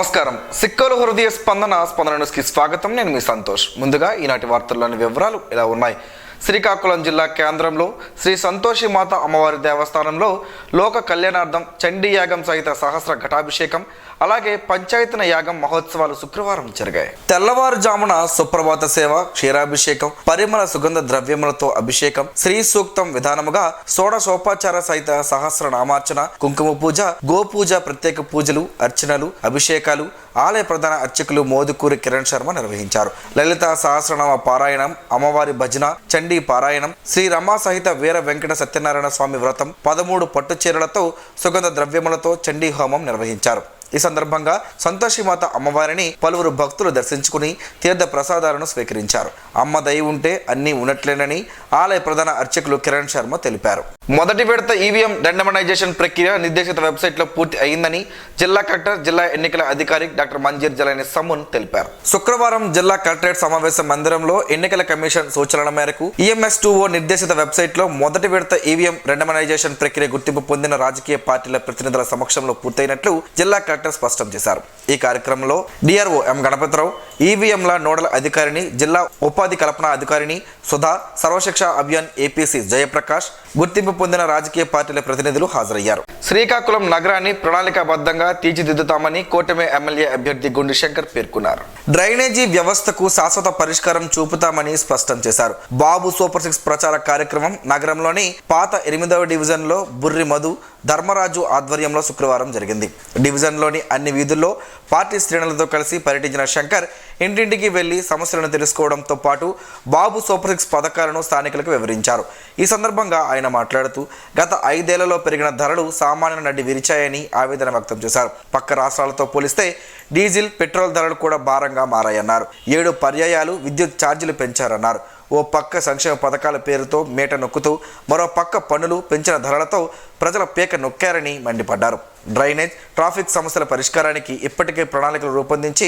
నమస్కారం. సిక్కలు హృదయ స్పందన న్యూస్కి స్వాగతం. నేను మీ సంతోష్. ముందుగా ఈనాటి వార్తల్లోని వివరాలు ఇలా ఉన్నాయి. శ్రీకాకుళం జిల్లా కేంద్రంలో శ్రీ సంతోషి మాత అమ్మవారి దేవస్థానంలో లోక కళ్యాణార్థం చండీ యాగం సహిత సహస్ర ఘటాభిషేకం, అలాగే పంచాయతన యాగం మహోత్సవాలు శుక్రవారం జరిగాయి. తెల్లవారుజామున సుప్రభాత సేవ, క్షీరాభిషేకం, పరిమళ సుగంధ ద్రవ్యములతో అభిషేకం, శ్రీ సూక్తం విధానముగా షోడశోపచార సహిత సహస్ర నామార్చన, కుంకుమ పూజ, గోపూజ, ప్రత్యేక పూజలు, అర్చనలు, అభిషేకాలు ఆలయ ప్రధాన అర్చకులు మోదుకూరి కిరణ్ శర్మ నిర్వహించారు. లలిత సహస్రనామ పారాయణం, అమ్మవారి భజన, చండీ పారాయణం, శ్రీ రమా సహిత వీర వెంకట సత్యనారాయణ స్వామి వ్రతం, 13 పట్టు చీరలతో సుగంధ ద్రవ్యములతో చండీ హోమం నిర్వహించారు. ఈ సందర్భంగా సంతోషిమాత అమ్మవారిని పలువురు భక్తులు దర్శించుకుని తీర్థ ప్రసాదాలను స్వీకరించారు. అమ్మ దయ ఉంటే అన్నీ ఉన్నట్లేనని ఆలయ ప్రధాన అర్చకులు కిరణ్ శర్మ తెలిపారు. మొదటి విడత ఈవీఎం రండమైజేషన్ ప్రక్రియ నిర్దేశిత వెబ్సైట్లో పూర్తి అయిందని జిల్లా కలెక్టర్, జిల్లా ఎన్నికల అధికారి డాక్టర్ మంజీర్ జలాని సమ్మున్ తెలిపారు. శుక్రవారం జిల్లా కలెక్టరేట్ సమావేశ మందిరంలో ఎన్నికల కమిషన్ సూచనల మేరకు EMS2O నిర్దేశిత వెబ్సైట్లో మొదటి విడత ఈవీఎం రండమైజేషన్ ప్రక్రియ గుర్తింపు పొందిన రాజకీయ పార్టీల ప్రతినిధుల సమక్షంలో పూర్తయినట్లు జిల్లా కలెక్టర్ స్పష్టం చేశారు. ఈ కార్యక్రమంలో డిఆర్ఓ ఎం గణపతిరావు, ఈవీఎంల నోడల్ అధికారిని, జిల్లా ఉపాధి కల్పన అధికారిని సుధా, సర్వశిక్ష అభియాన్ ఏపీసీ జయప్రకాష్, గుర్తింపు పొందిన రాజకీయ పార్టీల ప్రతినిధులు హాజరయ్యారు. శ్రీకాకుళం నగరాన్ని ప్రణాళికాబద్ధంగా తీర్చిదిద్దుతామని కూటమి ఎమ్మెల్యే అభ్యర్థి గుండి శంకర్ పేర్కొన్నారు. డ్రైనేజీ వ్యవస్థకు శాశ్వత పరిష్కారం చూపుతామని స్పష్టం చేశారు. బాబు సూపర్ 6 ప్రచార కార్యక్రమం నగరంలోని పాత 8వ డివిజన్లో బుర్రి మధు, ధర్మరాజు ఆధ్వర్యంలో శుక్రవారం జరిగింది. డివిజన్లోని అన్ని వీధుల్లో పార్టీ శ్రేణులతో కలిసి పర్యటించిన శంకర్ ఇంటింటికి వెళ్లి సమస్యలను తెలుసుకోవడంతో పాటు బాబు సూపర్ 6 పథకాలను స్థానికులకు వివరించారు. ఈ సందర్భంగా ఆయన మాట్లాడుతూ గత 5 ఏళ్లలో పెరిగిన ధరలు సామాన్యుల నడ్డి విరిచాయని ఆవేదన వ్యక్తం చేశారు. పక్క రాష్ట్రాలతో పోలిస్తే డీజిల్, పెట్రోల్ ధరలు కూడా భారంగా మారాయన్నారు. 7 పర్యాయాలు విద్యుత్ ఛార్జీలు పెంచారన్నారు. ఓ పక్క సంక్షేమ పథకాల పేరుతో మేట నొక్కుతూ మరో పక్క పన్నులు పెంచిన ధరలతో ప్రజల పేక నొక్కారని మండిపడ్డారు. డ్రైనేజ్, ట్రాఫిక్ సమస్యల పరిష్కారానికి ఇప్పటికే ప్రణాళికలు రూపొందించి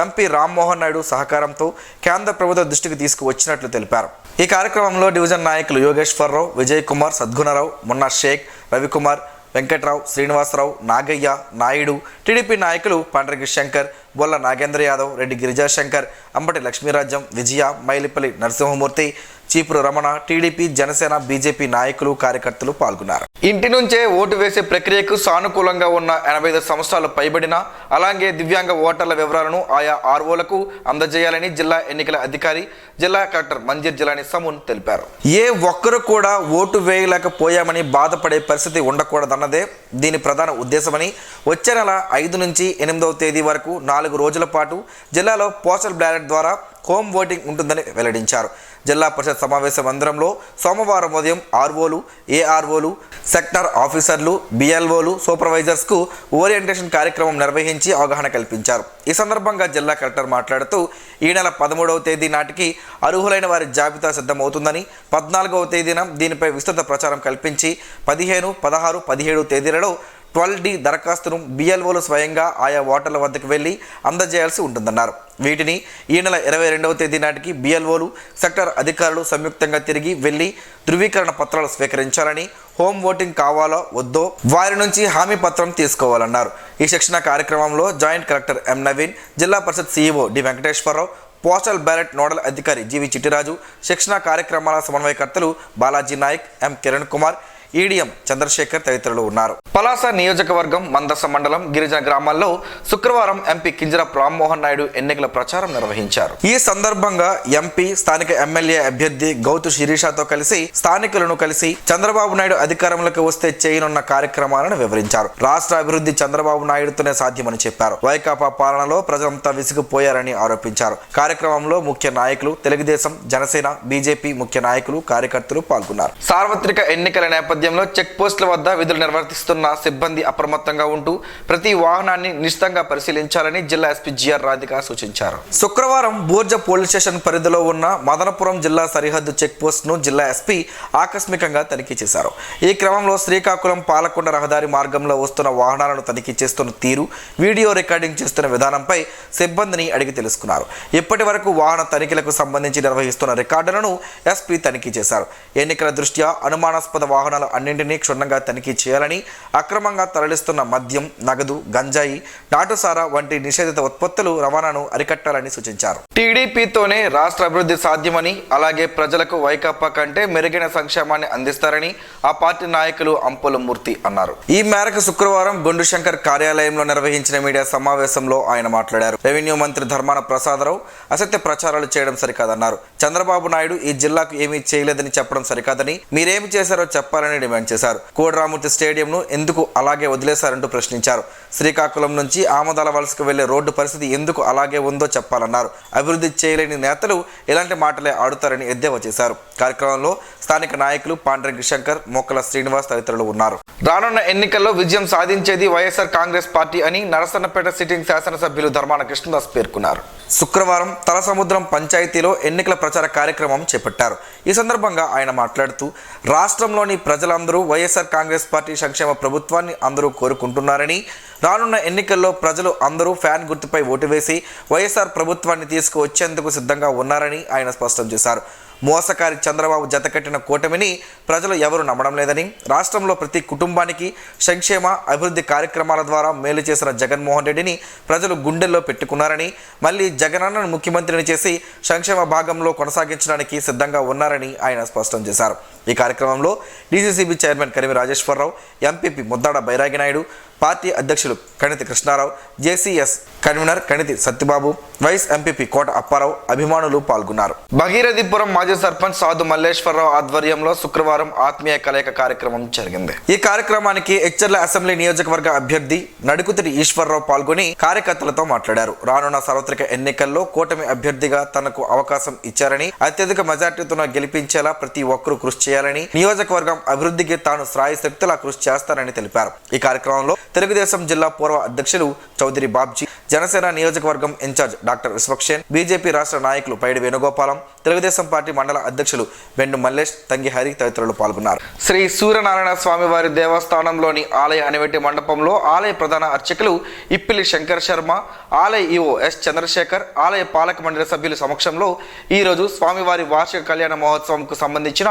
ఎంపీ రామ్మోహన్ నాయుడు సహకారంతో కేంద్ర ప్రభుత్వ దృష్టికి తీసుకువచ్చినట్లు తెలిపారు. ఈ కార్యక్రమంలో డివిజన్ నాయకులు యోగేశ్వరరావు, విజయ్ కుమార్, సద్గుణరావు, మున్నా షేక్, రవికుమార్, వెంకట్రావు, శ్రీనివాసరావు, నాగయ్య, నాయుడు, టీడీపీ నాయకులు పండ్రగి శంకర్, బొల్ల నాగేంద్ర యాదవ్, రెడ్డి గిరిజాశంకర్, అంబటి లక్ష్మీరాజ్యం, విజయ, మైలిపల్లి నరసింహమూర్తి, చీపురు రమణ, టీడీపీ, జనసేన, బీజేపీ నాయకులు, కార్యకర్తలు పాల్గొన్నారు. ఇంటి నుంచే ఓటు వేసే ప్రక్రియకు సానుకూలంగా ఉన్న 85 సంవత్సరాలు పైబడిన అలాగే దివ్యాంగ ఓటర్ల వివరాలను ఆయా ఆర్ఓలకు అందజేయాలని జిల్లా ఎన్నికల అధికారి, జిల్లా కలెక్టర్ మంజీర్ జలాని సమ్మున్ తెలిపారు. ఏ ఒక్కరు కూడా ఓటు వేయలేకపోయామని బాధపడే పరిస్థితి ఉండకూడదన్నదే దీని ప్రధాన ఉద్దేశమని వచ్చే నెల 5 నుంచి 8వ తేదీ వరకు 4 రోజుల పాటు జిల్లాలో పోస్టల్ బ్యాలెట్ ద్వారా హోమ్ ఓటింగ్ ఉంటుందని వెల్లడించారు. జిల్లా పరిషత్ సమావేశ మందిరంలో సోమవారం ఉదయం ఆర్ఓలు, ఏఆర్ఓలు, సెక్టర్ ఆఫీసర్లు, బిఎల్ఓలు, సూపర్వైజర్స్కు ఓరియంటేషన్ కార్యక్రమం నిర్వహించి అవగాహన కల్పించారు. ఈ సందర్భంగా జిల్లా కలెక్టర్ మాట్లాడుతూ ఈ నెల 13వ తేదీ నాటికి అర్హులైన వారి జాబితా సిద్ధమవుతుందని, 14వ తేదీన దీనిపై విస్తృత ప్రచారం కల్పించి 15, 16, 17 తేదీలలో 12D దరఖాస్తును బిఎల్ఓలు స్వయంగా ఆయా ఓటర్ల వద్దకు వెళ్లి అందజేయాల్సి ఉంటుందన్నారు. వీటిని ఈ నెల 22వ తేదీ నాటికి బిఎల్ఓలు, సెక్టర్ అధికారులు సంయుక్తంగా తిరిగి వెళ్లి ధృవీకరణ పత్రాలు స్వీకరించాలని, హోమ్ ఓటింగ్ కావాలో వద్దో వారి నుంచి హామీ పత్రం తీసుకోవాలన్నారు. ఈ శిక్షణ కార్యక్రమంలో joint collector M Naveen, Zilla Parishad CEO D Venkateswararao, postal ballot nodal అధికారి జీవి చిట్టిరాజు, శిక్షణ కార్యక్రమాల సమన్వయకర్తలు బాలాజీ నాయక్, ఎం కిరణ్ కుమార్, ఈడిఎం చంద్రశేఖర్ తదితరులు ఉన్నారు. పలాస నియోజకవర్గం మందస మండలం గిరిజన గ్రామాల్లో శుక్రవారం ఎంపీ కింజరాపు రామ్మోహన్ నాయుడు ఎన్నికల ప్రచారం నిర్వహించారు. ఈ సందర్భంగా ఎంపీ స్థానిక ఎమ్మెల్యే అభ్యర్థి గౌతు శిరీషాతో కలిసి స్థానికులను కలిసి చంద్రబాబు నాయుడు అధికారంలోకి వస్తే చేయనున్న కార్యక్రమాలను వివరించారు. రాష్ట్ర అభివృద్ధి చంద్రబాబు నాయుడుతోనే సాధ్యమని చెప్పారు. వైకాపా పాలనలో ప్రజలంతా విసిగిపోయారని ఆరోపించారు. కార్యక్రమంలో ముఖ్య నాయకులు, తెలుగుదేశం, జనసేన, బీజేపీ ముఖ్య నాయకులు, కార్యకర్తలు పాల్గొన్నారు. సార్వత్రిక ఎన్నికల నేపథ్యంలో చెక్ పోస్టుల వద్ద విధులు నిర్వర్తిస్తున్న సిబ్బంది అప్రమత్తంగా ఉంటూ ప్రతి వాహనాన్ని నిశితంగా పరిశీలించాలని జిల్లా ఎస్పీ జిఆర్ రాధిక సూచించారు. శుక్రవారం బూర్జ పోలీస్ స్టేషన్ పరిధిలో ఉన్న మదనపురం జిల్లా సరిహద్దు చెక్ పోస్ట్ ను జిల్లా ఎస్పీ ఆకస్మికంగా తనిఖీ చేశారు. ఈ క్రమంలో శ్రీకాకుళం పాలకొండ రహదారి మార్గంలో వస్తున్న వాహనాలను తనిఖీ చేస్తున్న తీరు, వీడియో రికార్డింగ్ చేస్తున్న విధానంపై సిబ్బందిని అడిగి తెలుసుకున్నారు. ఇప్పటి వరకు వాహన తనిఖీలకు సంబంధించి నిర్వహిస్తున్న రికార్డులను ఎస్పీ తనిఖీ చేశారు. ఎన్నికల దృష్ట్యా అనుమానాస్పద వాహనాలు అన్నింటినీ క్షుణ్ణంగా తనిఖీ చేయాలని, అక్రమంగా తరలిస్తున్న మద్యం, నగదు, గంజాయి, నాటుసారా వంటి నిషేధిత ఉత్పత్తులు రవాణాను అరికట్టాలని సూచించారు. టీడీపీతోనే రాష్ట్ర అభివృద్ధి సాధ్యమని, అలాగే ప్రజలకు వైకాపా కంటే మెరుగైన సంక్షేమాన్ని అందిస్తారని ఆ పార్టీ నాయకులు అంపుల మూర్తి అన్నారు. ఈ మేరకు శుక్రవారం గుండు శంకర్ కార్యాలయంలో నిర్వహించిన మీడియా సమావేశంలో ఆయన మాట్లాడారు. రెవెన్యూ మంత్రి ధర్మాన ప్రసాదరావు అసత్య ప్రచారాలు చేయడం సరికాదన్నారు. చంద్రబాబు నాయుడు ఈ జిల్లాకు ఏమీ చేయలేదని చెప్పడం సరికాదని, మీరేమి చేశారో చెప్పాలని డిమాండ్ చేశారు. కోడరామూర్తి స్టేడియంను ఎందుకు అలాగే వదిలేశారంటూ ప్రశ్నించారు. శ్రీకాకుళం నుంచి ఆమదాల వలసకు వెళ్లే రోడ్డు పరిస్థితి ఎందుకు అలాగే ఉందో చెప్పాలన్నారు. అభివృద్ధి చేయలేని నేతలు ఇలాంటి మాటలే ఆడుతారని ఎద్దేవా చేశారు. కార్యక్రమంలో స్థానిక నాయకులు పాండ్రంగి శంకర్, మొక్కల శ్రీనివాస్ తదితరులు ఉన్నారు. రానున్న ఎన్నికల్లో విజయం సాధించేది వైఎస్ఆర్ కాంగ్రెస్ పార్టీ అని నరసన్నపేట సిట్టింగ్ శాసనసభ్యులు ధర్మాన కృష్ణదాస్ పేర్కొన్నారు. శుక్రవారం తలసముద్రం పంచాయతీలో ఎన్నికల ప్రచార కార్యక్రమం చేపట్టారు. ఈ సందర్భంగా ఆయన మాట్లాడుతూ, రాష్ట్రంలోని ప్రజలందరూ వైఎస్ఆర్ కాంగ్రెస్ పార్టీ సంక్షేమ ప్రభుత్వాన్ని అందరూ కోరుకుంటున్నారని, రానున్న ఎన్నికల్లో ప్రజలు అందరూ ఫ్యాన్ గుర్తుపై ఓటు వేసి వైఎస్ఆర్ ప్రభుత్వాన్ని తీసుకువచ్చేందుకు సిద్ధంగా ఉన్నారని ఆయన స్పష్టం చేశారు. మోసకారి చంద్రబాబు జతకట్టిన కూటమిని ప్రజలు ఎవరు నమ్మడం లేదని, రాష్ట్రంలో ప్రతి కుటుంబానికి సంక్షేమ అభివృద్ధి కార్యక్రమాల ద్వారా మేలు చేసిన జగన్మోహన్ రెడ్డిని ప్రజలు గుండెల్లో పెట్టుకున్నారని, మళ్ళీ జగనన్నను ముఖ్యమంత్రిని చేసి సంక్షేమ భాగంలో కొనసాగించడానికి సిద్ధంగా ఉన్నారని ఆయన స్పష్టం చేశారు. ఈ కార్యక్రమంలో DCCB chairman Karimi Rajeswararao, MPP Muddada Bairagi Naidu, party అధ్యక్షులు Kaniti Krishnarao, JCS convener Kaniti Satyababu, vice MPP Kota Apparao, అభిమానులు పాల్గొన్నారు. భగీరథిపురం మాజీ సర్పంచ్ సాధు మల్లేశ్వరరావు ఆధ్వర్యంలో శుక్రవారం ఆత్మీయ కలయిక కార్యక్రమం జరిగింది. ఈ కార్యక్రమానికి ఎచ్చర్ల అసెంబ్లీ నియోజకవర్గ అభ్యర్థి నడుకుతిరి ఈశ్వరరావు పాల్గొని కార్యకర్తలతో మాట్లాడారు. రానున్న సార్వత్రిక ఎన్నికల్లో కూటమి అభ్యర్థిగా తనకు అవకాశం ఇచ్చారని, అత్యధిక మెజార్టీతో గెలిపించేలా ప్రతి ఒక్కరూ కృషి చేయాలని, నియోజకవర్గం అభివృద్ధికి తాను శ్రాయశక్తులా కృషి చేస్తానని తెలిపారు. ఈ కార్యక్రమంలో తెలుగుదేశం జిల్లా పూర్వ అధ్యక్షులు చౌదరి బాబ్జీ, జనసేన నియోజకవర్గం ఇన్ఛార్జ్ డాక్టర్ విశ్వక్షేన్, బీజేపీ రాష్ట్ర నాయకులు పైడి వేణుగోపాలం, తెలుగుదేశం పార్టీ మండల అధ్యక్షులు బెండు మల్లేష్, తంగిహరి తదితరులు పాల్గొన్నారు. శ్రీ సూర్యనారాయణ స్వామివారి దేవస్థానంలోని ఆలయ అనివెట్టి మండపంలో ఆలయ ప్రధాన అర్చకులు ఇప్పిలి శంకర్ శర్మ, ఆలయ ఈఓ ఎస్ చంద్రశేఖర్, ఆలయ పాలక మండలి సభ్యుల సమక్షంలో ఈరోజు స్వామివారి వార్షిక కళ్యాణ మహోత్సవంకు సంబంధించిన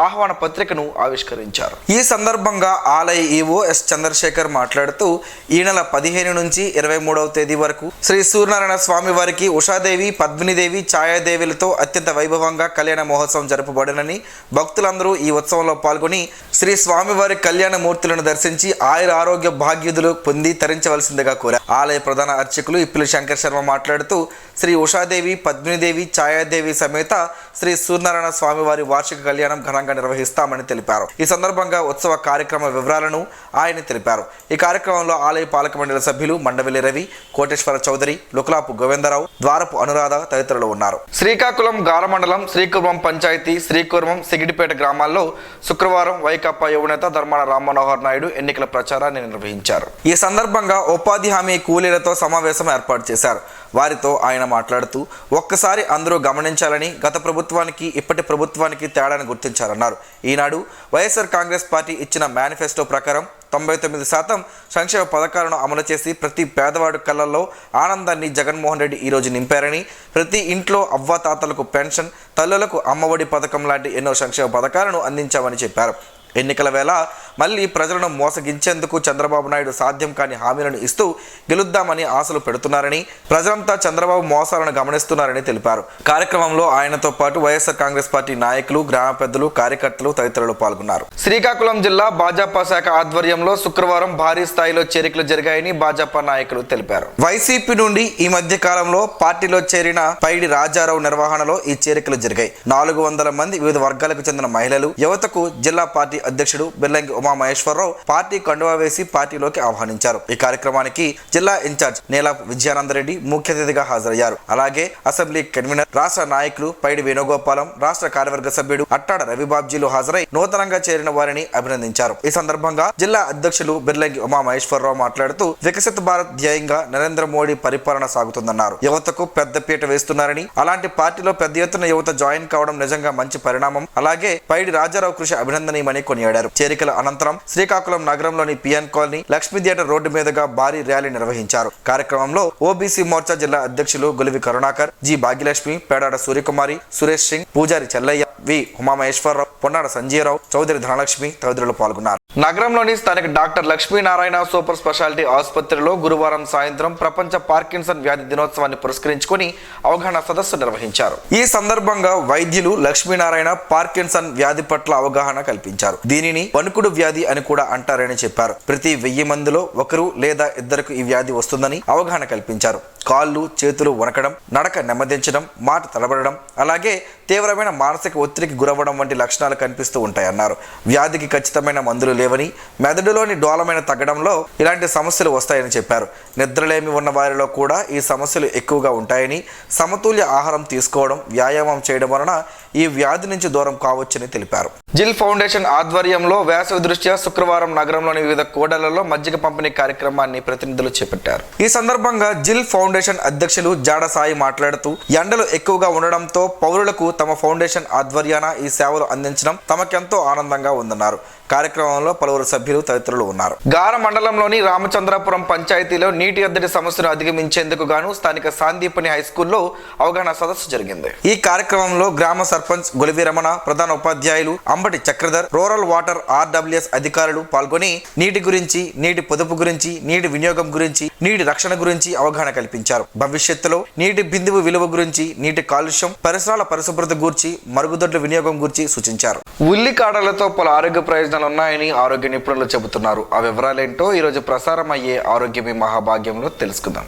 ఆహ్వాన పత్రికను ఆవిష్కరించారు. ఈ సందర్భంగా ఆలయ ఈఓ ఎస్ చంద్రశేఖర్ మాట్లాడుతూ, ఈ నెల 15 నుంచి 23వ తేదీ వరకు శ్రీ సూర్యనారాయణ స్వామి వారికి ఉషాదేవి, పద్మినిదేవి, ఛాయాదేవిలతో అత్యంత వైభవంగా కళ్యాణ మహోత్సవం జరపబడినని, భక్తులందరూ ఈ ఉత్సవంలో పాల్గొని శ్రీ స్వామివారి కళ్యాణ మూర్తులను దర్శించి ఆయుర ఆరోగ్య భాగ్యుదులు పొంది తరించవలసిందిగా కోరారు. ఆలయ ప్రధాన అర్చకులు ఇప్పిలి శంకర్ శర్మ మాట్లాడుతూ, శ్రీ ఉషాదేవి, పద్మినిదేవి, ఛాయాదేవి సమేత శ్రీ సూర్యనారాయణ స్వామివారి వార్షిక కళ్యాణం ఘనంగా నిర్వహిస్తామని తెలిపారు. ఈ సందర్భంగా ఉత్సవ కార్యక్రమ వివరాలను ఆయన తెలిపారు. ఈ కార్యక్రమంలో ఆలయ పాలక మండలి సభ్యులు మండవెల్లి రవి, కోటేశ్వర చౌదరి, లుకలాపు గోవిందరావు, ద్వారపు అనురాధ తదితరులు ఉన్నారు. శ్రీకాకుళం గార మండలం శ్రీకుర్మం పంచాయతీ, శ్రీకుర్మం, సిగిడిపేట గ్రామాల్లో శుక్రవారం వైకాపా యువనేత ధర్మాన రామ్మనోహర్ నాయుడు ఎన్నికల ప్రచారాన్ని నిర్వహించారు. ఈ సందర్భంగా ఉపాధి హామీ కూలీలతో సమావేశం ఏర్పాటు చేశారు. వారితో ఆయన మాట్లాడుతూ, ఒక్కసారి అందరూ గమనించాలని, గత ప్రభుత్వానికి ఇప్పటి ప్రభుత్వానికి తేడాను గుర్తించారన్నారు. ఈనాడు వైఎస్ఆర్ కాంగ్రెస్ పార్టీ ఇచ్చిన మేనిఫెస్టో ప్రకారం 99% సంక్షేమ పథకాలను అమలు చేసి ప్రతి పేదవాడు కళ్ళల్లో ఆనందాన్ని జగన్మోహన్ రెడ్డి ఈరోజు నింపారని, ప్రతి ఇంట్లో అవ్వాతాతలకు పెన్షన్, తల్లులకు అమ్మఒడి పథకం లాంటి ఎన్నో సంక్షేమ పథకాలను అందించామని చెప్పారు. ఎన్నికల వేళ మళ్ళీ ప్రజలను మోసగించేందుకు చంద్రబాబు నాయుడు సాధ్యం కాని హామీలను ఇస్తూ గెలుద్దామని ఆశలు పెడుతున్నారని, ప్రజలంతా చంద్రబాబు మోసాలను గమనిస్తున్నారని తెలిపారు. కార్యక్రమంలో ఆయనతో పాటు వైఎస్ఆర్ కాంగ్రెస్ పార్టీ నాయకులు, గ్రామ పెద్దలు, కార్యకర్తలు తదితరులు పాల్గొన్నారు. శ్రీకాకుళం జిల్లా భాజపా శాఖ ఆధ్వర్యంలో శుక్రవారం భారీ స్థాయిలో చేరికలు జరిగాయని భాజపా నాయకులు తెలిపారు. వైసీపీ నుండి ఈ మధ్య కాలంలో పార్టీలో చేరిన పైడి రాజారావు నిర్వహణలో ఈ చేరికలు జరిగాయి. 400 మంది వివిధ వర్గాలకు చెందిన మహిళలు, యువతకు జిల్లా పార్టీ అధ్యక్షుడు బిర్లంగి ఉమామహేశ్వరరావు పార్టీ కండువా వేసి పార్టీలోకి ఆహ్వానించారు. ఈ కార్యక్రమానికి జిల్లా ఇన్ఛార్జ్ నీలాపు విజయానందరెడ్డి ముఖ్య అతిథిగా హాజరయ్యారు. అలాగే అసెంబ్లీ కన్వీనర్, రాష్ట్ర నాయకులు పైడి వేణుగోపాలం, రాష్ట్ర కార్యవర్గ సభ్యుడు అట్టాడ రవిబాబ్జీలు హాజరై నూతనంగా చేరిన వారిని అభినందించారు. ఈ సందర్భంగా జిల్లా అధ్యక్షులు బిర్లంగి ఉమామహేశ్వరరావు మాట్లాడుతూ, వికసిత భారత్ ధ్యేయంగా నరేంద్ర మోడీ పరిపాలన సాగుతుందన్నారు. యువతకు పెద్ద పీట వేస్తున్నారని, అలాంటి పార్టీలో పెద్ద ఎత్తున యువత జాయిన్ కావడం నిజంగా మంచి పరిణామం. అలాగే పైడి రాజారావు కృషి అభినందనీయమని కొనియాడారు. చేరికల అనంతరం శ్రీకాకుళం నగరంలోని PN colony Lakshmi theatre road మీదుగా భారీ ర్యాలీ నిర్వహించారు. కార్యక్రమంలో ఓబీసీ మోర్చా జిల్లా అధ్యక్షులు గొలివి కరుణాకర్, జి భాగ్యలక్ష్మి, పేడాడ సూర్యకుమారి, సురేష్ సింగ్, పూజారి చెల్లయ్య, వి ఉమామహేశ్వరరావు, పొన్నాడ సంజీవరావు, చౌదరి ధనలక్ష్మి తదితరులు పాల్గొన్నారు. నగరంలోని స్థానిక డాక్టర్ లక్ష్మీనారాయణ సూపర్ స్పెషాలిటీ ఆసుపత్రిలో గురువారం సాయంత్రం ప్రపంచ పార్కిన్సన్ వ్యాధి దినోత్సవాన్ని పురస్కరించుకొని అవగాహన సదస్సు నిర్వహించారు. ఈ సందర్భంగా వైద్యులు లక్ష్మీనారాయణ పార్కిన్సన్ వ్యాధి పట్ల అవగాహన కల్పించారు. దీనిని వణుకుడు వ్యాధి అని కూడా అంటారని చెప్పారు. ప్రతి 1000 మందిలో ఒకరు లేదా ఇద్దరికి ఈ వ్యాధి వస్తుందని అవగాహన కల్పించారు. కాళ్ళు చేతులు వణకడం, నడక నెమ్మదించడం, మాట తడబడడం, అలాగే తీవ్రమైన మానసిక ఒత్తిడికి గురవ్వడం వంటి లక్షణాలు కనిపిస్తూ ఉంటాయన్నారు. వ్యాధికి ఖచ్చితమైన మందులు లేవని, మెదడులోని డోలమైన తగ్గడంలో ఇలాంటి సమస్యలు వస్తాయని చెప్పారు. నిద్రలేమి ఉన్న వారిలో కూడా ఈ సమస్యలు ఎక్కువగా ఉంటాయని, సమతుల్య ఆహారం తీసుకోవడం, వ్యాయామం చేయడం వలన ఈ వ్యాధి నుంచి దూరం కావచ్చని తెలిపారు. జిల్ ఫౌండేషన్ ఆధ్వర్యంలో వేసవి దృష్ట్యా శుక్రవారం నగరంలోని వివిధ కూడళ్లలో మజ్జిగ పంపిణీ కార్యక్రమాన్ని ప్రతినిధులు చేపట్టారు. ఈ సందర్భంగా జిల్ ఫౌండేషన్ అధ్యక్షులు జాడ సాయి మాట్లాడుతూ, ఎండలు ఎక్కువగా ఉండడంతో పౌరులకు తమ ఫౌండేషన్ ఆధ్వర్యాన ఈ సేవలు అందించడం తమకెంతో ఆనందంగా ఉందన్నారు. కార్యక్రమంలో పలువురు సభ్యులు తదితరులు ఉన్నారు. గార మండలంలోని రామచంద్రపురం పంచాయతీలో నీటి ఎద్దడి సమస్యను అధిగమించేందుకు గాను స్థానిక సాందీపని హైస్కూల్లో అవగాహన సదస్సు జరిగింది. ఈ కార్యక్రమంలో గ్రామ సర్పంచ్ గొలివి రమణ, ప్రధాన ఉపాధ్యాయులు Ambati Chakradhar, rural water RWS అధికారులు పాల్గొని నీటి గురించి, నీటి పొదుపు గురించి, నీటి వినియోగం గురించి, నీటి రక్షణ గురించి అవగాహన కల్పించారు. భవిష్యత్తులో నీటి బిందువు విలువ గురించి, నీటి కాలుష్యం, పరిసరాల పరిశుభ్రత గురించి, మరుగుదొడ్ల వినియోగం గురించి సూచించారు. ఉల్లికాడలతో పలు ఆరోగ్య ప్రయోజనాలు ఉన్నాయని ఆరోగ్య నిపుణులు చెబుతున్నారు. ఆ వివరాలేంటో ఈ రోజు ప్రసారం అయ్యే ఆరోగ్యమే మహాభాగ్యంలో తెలుసుకుందాం.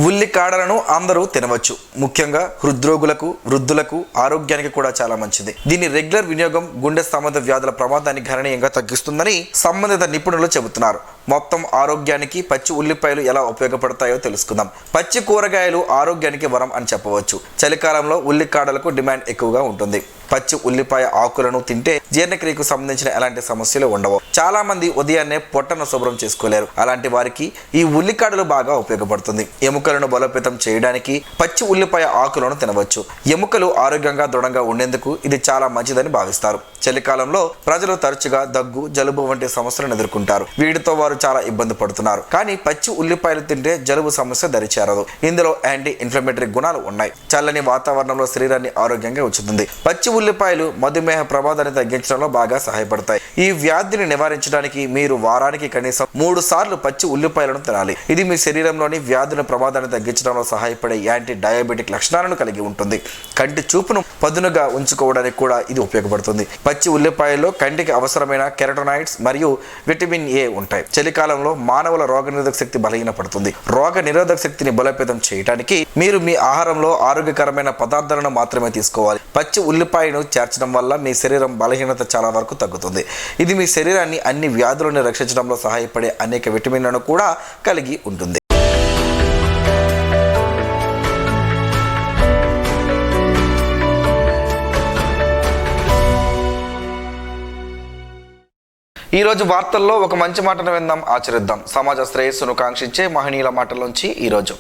ఉల్లికాడలను అందరూ తినవచ్చు. ముఖ్యంగా హృద్రోగులకు, వృద్ధులకు ఆరోగ్యానికి కూడా చాలా మంచిది. దీని రెగ్యులర్ వినియోగం గుండె సంబంధ వ్యాధుల ప్రమాదాన్ని గణనీయంగా తగ్గిస్తుందని సంబంధిత నిపుణులు చెబుతున్నారు. మొత్తం ఆరోగ్యానికి పచ్చి ఉల్లిపాయలు ఎలా ఉపయోగపడతాయో తెలుసుకుందాం. పచ్చి కూరగాయలు ఆరోగ్యానికి వరం అని చెప్పవచ్చు. చలికాలంలో ఉల్లికాడలకు డిమాండ్ ఎక్కువగా ఉంటుంది. పచ్చి ఉల్లిపాయ ఆకులను తింటే జీర్ణక్రియకు సంబంధించిన ఎలాంటి సమస్యలు ఉండవు. చాలా మంది ఉదయాన్నే పొట్టను శుభ్రం చేసుకోలేరు. అలాంటి వారికి ఈ ఉల్లికాడలు బాగా ఉపయోగపడుతుంది. ఎముకలను బలోపేతం చేయడానికి పచ్చి ఉల్లిపాయ ఆకులను తినవచ్చు. ఎముకలు ఆరోగ్యంగా దృఢంగా ఉండేందుకు ఇది చాలా మంచిదని భావిస్తారు. చలికాలంలో ప్రజలు తరచుగా దగ్గు, జలుబు వంటి సమస్యలను ఎదుర్కొంటారు. వీటితో వారు చాలా ఇబ్బంది పడుతున్నారు. కానీ పచ్చి ఉల్లిపాయలు తింటే జలుబు సమస్య దరిచేరదు. ఇందులో యాంటీ ఇన్ఫ్లమేటరీ గుణాలు ఉన్నాయి. చల్లని వాతావరణంలో శరీరాన్ని ఆరోగ్యంగా ఉంచుతుంది. పచ్చి ఉల్లిపాయలు మధుమేహ ప్రమాదాన్ని తగ్గించడంలో బాగా సహాయపడతాయి. ఈ వ్యాధిని నివారించడానికి మీరు వారానికి కనీసం 3 సార్లు పచ్చి ఉల్లిపాయలను తినాలి. ఇది మీ శరీరంలోని వ్యాధుల ప్రమాదాన్ని తగ్గించడంలో సహాయపడే యాంటీ డయాబెటిక్ లక్షణాలను కలిగి ఉంటుంది. కంటి చూపును పదునుగా ఉంచుకోవడానికి కూడా ఇది ఉపయోగపడుతుంది. పచ్చి ఉల్లిపాయల్లో కంటికి అవసరమైన కెరటోనాయిడ్స్ మరియు విటమిన్ A ఉంటాయి. చలికాలంలో మానవుల రోగనిరోధక శక్తి బలహీనపడుతుంది. రోగ నిరోధక శక్తిని బలోపేతం చేయడానికి మీరు మీ ఆహారంలో ఆరోగ్యకరమైన పదార్థాలను మాత్రమే తీసుకోవాలి. పచ్చి ఉల్లిపాయను చేర్చడం వల్ల మీ శరీరం బలహీనత చాలా వరకు తగ్గుతుంది. ఇది మీ శరీరాన్ని అన్ని వ్యాధులను రక్షించడంలో సహాయపడే అనేక విటమిన్లను కూడా కలిగి ఉంటుంది. ఈ రోజు వార్తల్లో ఒక మంచి మాటను విందాం, ఆచరిద్దాం. సమాజ శ్రేయస్సును కాంక్షించే మహనీయుల మాటల్లోంచి ఈరోజు.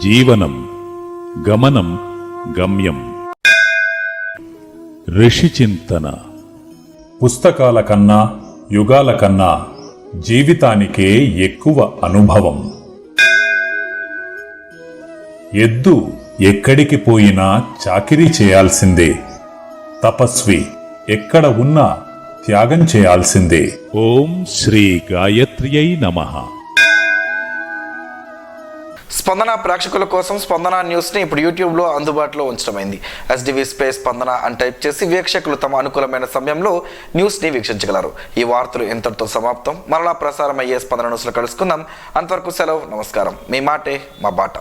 జీవనం గమనం గమ్యం. ఋషి చింతన. పుస్తకాల కన్నా, యుగాల కన్నా జీవితానికే ఎక్కువ అనుభవం. ఎద్దు ఎక్కడికి పోయినా చాకిరీ చేయాల్సిందే. తపస్వి ఎక్కడ ఉన్నా త్యాగం చేయాల్సిందే. ఓం శ్రీ గాయత్ర్యై నమః. స్పందన ప్రేక్షకుల కోసం స్పందన న్యూస్ని ఇప్పుడు యూట్యూబ్లో అందుబాటులో ఉంచడమైంది. SDV స్పేస్ స్పందన అని టైప్ చేసి వీక్షకులు తమ అనుకూలమైన సమయంలో న్యూస్ని వీక్షించగలరు. ఈ వార్తలు ఇంతటితో సమాప్తం. మరలా ప్రసారం అయ్యే స్పందన న్యూస్లో కలుసుకుందాం. అంతవరకు సెలవు, నమస్కారం. మీ మాటే మా బాట.